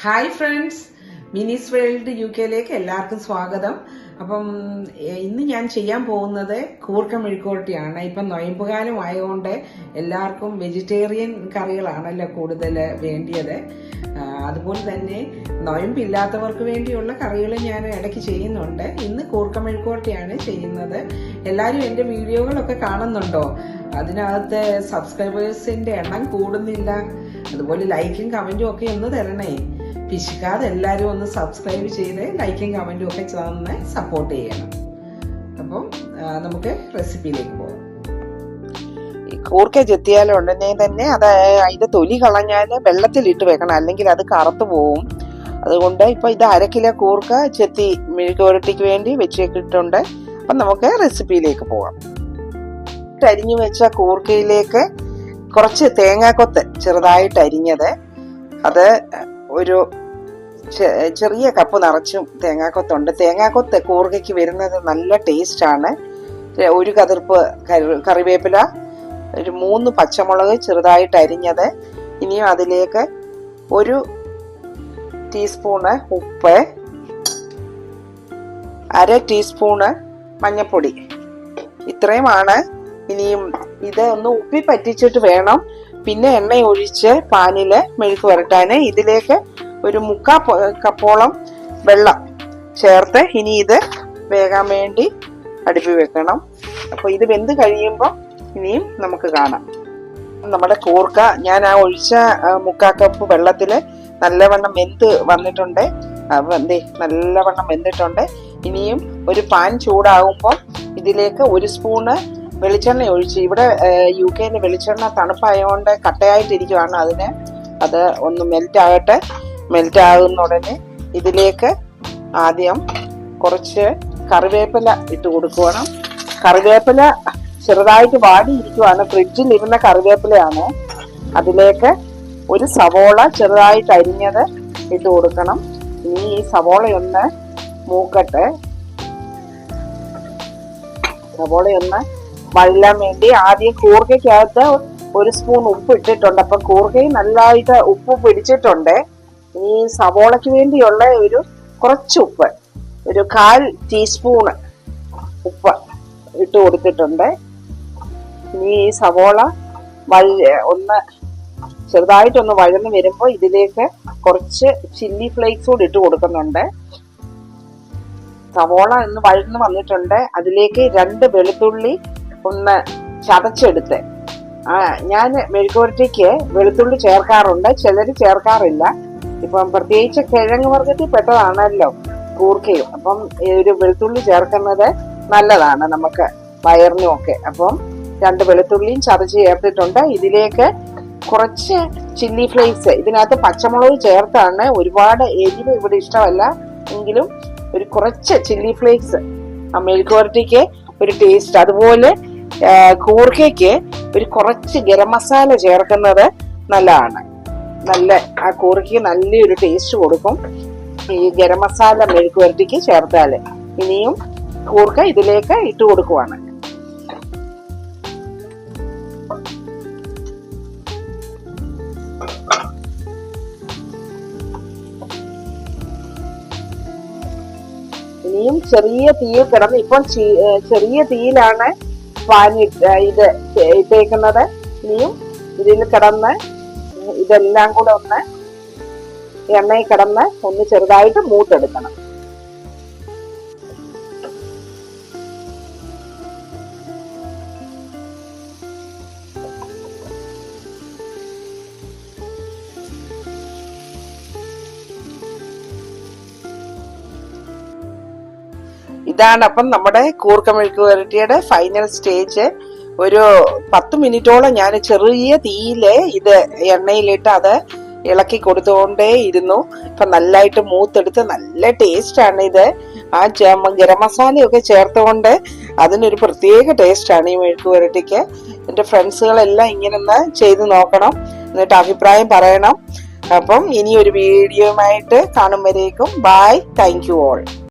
Hi friends, മിനിസ് world UK എല്ലാവർക്കും സ്വാഗതം. അപ്പം ഇന്ന് ഞാൻ ചെയ്യാൻ പോകുന്നത് കൂർക്ക മെഴുക്കുവരട്ടിയാണ്. ഇപ്പം നൊയമ്പുകാലം ആയതുകൊണ്ട് എല്ലാവർക്കും വെജിറ്റേറിയൻ കറികളാണല്ലോ കൂടുതൽ വേണ്ടിയത്. അതുപോലെ തന്നെ നൊയമ്പില്ലാത്തവർക്ക് വേണ്ടിയുള്ള കറികൾ ഞാൻ ഇടയ്ക്ക് ചെയ്യുന്നുണ്ട്. ഇന്ന് കൂർക്ക മെഴുക്കുവരട്ടിയാണ് ചെയ്യുന്നത്. എല്ലാവരും എൻ്റെ വീഡിയോകളൊക്കെ കാണുന്നുണ്ടോ? അതിനകത്ത് സബ്സ്ക്രൈബേഴ്സിൻ്റെ എണ്ണം കൂടുന്നില്ല. അതുപോലെ ലൈക്കും കമൻറ്റും ഒക്കെ ഒന്ന് തരണേ. പിശുക്കാതെ എല്ലാവരും ഒന്ന് സബ്സ്ക്രൈബ് ചെയ്ത് ലൈക്കും കമൻറ്റും ഒക്കെ തന്ന് സപ്പോർട്ട് ചെയ്യണം. അപ്പം നമുക്ക് റെസിപ്പിയിലേക്ക് പോകാം. ഈ കൂർക്ക ചെത്തിയാലുണ്ടെങ്കിൽ തന്നെ അത് അതിന്റെ തൊലി കളഞ്ഞാൽ വെള്ളത്തിലിട്ട് വെക്കണം, അല്ലെങ്കിൽ അത് കറുത്തു പോവും. അതുകൊണ്ട് ഇപ്പൊ ഇത് 1/2 കിലോ കൂർക്ക ചെത്തി മെഴുക്കുവരട്ടിക്ക് വേണ്ടി വെച്ചിട്ടുണ്ട്. അപ്പം നമുക്ക് റെസിപ്പിയിലേക്ക് പോകാം. അരിഞ്ഞു വെച്ച കൂർക്കയിലേക്ക് കുറച്ച് തേങ്ങാക്കൊത്ത് ചെറുതായിട്ട് അരിഞ്ഞത്, അത് ഒരു ചെറിയ കപ്പ് നിറച്ചും തേങ്ങാക്കൊത്തുണ്ട്. തേങ്ങാക്കൊത്ത് കൂർക്കയ്ക്ക് വരുന്നത് നല്ല ടേസ്റ്റാണ്. ഒരു കതിർപ്പ് കറിവേപ്പില, ഒരു 3 പച്ചമുളക് ചെറുതായിട്ട് അരിഞ്ഞത്. ഇനിയും അതിലേക്ക് 1 ടീസ്പൂണ് ഉപ്പ്, 1/2 ടീസ്പൂണ് മഞ്ഞൾപ്പൊടി, ഇത്രയുമാണ്. ഇനിയും ഇത് ഒന്ന് ഉപ്പി പറ്റിച്ചിട്ട് വേണം പിന്നെ എണ്ണ ഒഴിച്ച് പാനില് മെഴുക്ക് വരട്ടാന്. ഇതിലേക്ക് ഒരു 3/4 കപ്പോളം വെള്ളം ചേർത്ത് ഇനി ഇത് വേകാൻ വേണ്ടി അടുപ്പി വെക്കണം. അപ്പൊ ഇത് വെന്ത് കഴിയുമ്പോൾ ഇനിയും നമുക്ക് കാണാം. നമ്മുടെ കൂർക്ക ഞാൻ ആ ഒഴിച്ച 3/4 കപ്പ് വെള്ളത്തില് നല്ലവണ്ണം വെന്ത് വന്നിട്ടുണ്ട്. നല്ലവണ്ണം വെന്തിട്ടുണ്ട്. ഇനിയും ഒരു പാൻ ചൂടാകുമ്പോൾ ഇതിലേക്ക് 1 സ്പൂണ് വെളിച്ചെണ്ണ ഒഴിച്ച്, ഇവിടെ UK വെളിച്ചെണ്ണ തണുപ്പായതുകൊണ്ട് കട്ടയായിട്ടിരിക്കുവാണ്. അത് ഒന്ന് മെൽറ്റ് ആകുന്ന ഉടനെ ഇതിലേക്ക് ആദ്യം കുറച്ച് കറിവേപ്പില ഇട്ട് കൊടുക്കണം. കറിവേപ്പില ചെറുതായിട്ട് വാടിയിരിക്കുവാണ്, ഫ്രിഡ്ജിൽ ഇരുന്ന കറിവേപ്പിലയാണ്. അതിലേക്ക് 1 സവോള ചെറുതായിട്ട് അരിഞ്ഞത് ഇട്ട് കൊടുക്കണം. ഇനി ഈ സവോളയൊന്ന് മൂക്കട്ടെ. സവോളയൊന്ന് വഴലാൻ വേണ്ടി ആദ്യം കൂർക്കയ്ക്കകത്ത് 1 സ്പൂൺ ഉപ്പ് ഇട്ടിട്ടുണ്ട്. അപ്പം കൂർക്കയും നല്ലതായിട്ട് ഉപ്പ് പിടിച്ചിട്ടുണ്ട്. ഇനി സവോളയ്ക്ക് വേണ്ടിയുള്ള കുറച്ച് ഉപ്പ്, ഒരു 1/4 ടീസ്പൂണ് ഉപ്പ് ഇട്ട് കൊടുത്തിട്ടുണ്ട്. ഇനി ഈ സവോള ഒന്ന് ചെറുതായിട്ടൊന്ന് വഴന്ന് വരുമ്പോൾ ഇതിലേക്ക് കുറച്ച് ചില്ലി ഫ്ലേക്സ് കൂടി ഇട്ട് കൊടുക്കുന്നുണ്ട്. സവോള ഒന്ന് വഴന്ന് വന്നിട്ടുണ്ട്. അതിലേക്ക് 2 വെളുത്തുള്ളി ഒന്ന് ചതച്ചെടുത്ത്, ഞാൻ മെഴുക്കുവരട്ടിക്ക് വെളുത്തുള്ളി ചേർക്കാറുണ്ട്, ചിലര് ചേർക്കാറില്ല. ഇപ്പം പ്രത്യേകിച്ച് കിഴങ്ങ് വർഗത്തിൽ പെട്ടതാണല്ലോ കൂർക്കയും. അപ്പം ഒരു വെളുത്തുള്ളി ചേർക്കുന്നത് നല്ലതാണ് നമുക്ക് വയറിനും ഒക്കെ. അപ്പം 2 വെളുത്തുള്ളിയും ചതച്ച് ചേർത്തിട്ടുണ്ട്. ഇതിലേക്ക് കുറച്ച് ചില്ലി ഫ്ലേക്സ്, ഇതിനകത്ത് പച്ചമുളക് ചേർത്താണ്. ഒരുപാട് എരിവ് ഇവിടെ ഇഷ്ടമല്ല, എങ്കിലും കുറച്ച് ചില്ലി ഫ്ലേക്സ് ആ മെഴുക്കുവരട്ടിക്ക് ഒരു ടേസ്റ്റ്. അതുപോലെ കൂർക്കയ്ക്ക് കുറച്ച് ഗരം മസാല ചേർക്കുന്നത് നല്ലതാണ്. ആ കൂർക്കയ്ക്ക് നല്ലൊരു ടേസ്റ്റ് കൊടുക്കും ഈ ഗരം മസാല മെഴുക്കുവരട്ടിക്ക് ചേർത്താല്. ഇനിയും കൂർക്ക ഇതിലേക്ക് ഇട്ട് കൊടുക്കുവാണ്. ഇനിയും ചെറിയ തീയിൽ കിടന്ന്, ഇപ്പം ചെറിയ തീയിലാണ് ഇത് ഇട്ടേക്കുന്നത്. ഇനിയും ഇതിൽ കിടന്ന് ഇതെല്ലാം കൂടെ ഒന്ന് എണ്ണയിൽ കിടന്ന് ഒന്ന് ചെറുതായിട്ട് മൂത്തെടുക്കണം. ഇതാണ് അപ്പം നമ്മുടെ കൂർക്ക മെഴുക്കുവരട്ടിയുടെ ഫൈനൽ സ്റ്റേജ്. ഒരു 10 മിനിറ്റോളം ഞാൻ ചെറിയ തീയില് ഇത് എണ്ണയിലിട്ട് അത് ഇളക്കി കൊടുത്തുകൊണ്ടേ ഇരുന്നു. ഇപ്പൊ നല്ലതായിട്ട് മൂത്തെടുത്ത് നല്ല ടേസ്റ്റ് ആണ് ഇത്. ആ ഗരം മസാലയൊക്കെ ചേർത്തുകൊണ്ട് അതിനൊരു പ്രത്യേക ടേസ്റ്റ് ആണ് ഈ മെഴുക്കുവരട്ടിക്ക്. എന്റെ ഫ്രണ്ട്സുകളെല്ലാം ഇങ്ങനെ ചെയ്ത് നോക്കണം, എന്നിട്ട് അഭിപ്രായം പറയണം. അപ്പം ഇനി ഒരു വീഡിയോയുമായിട്ട് കാണും വരേക്കും ബൈ. Thank you all.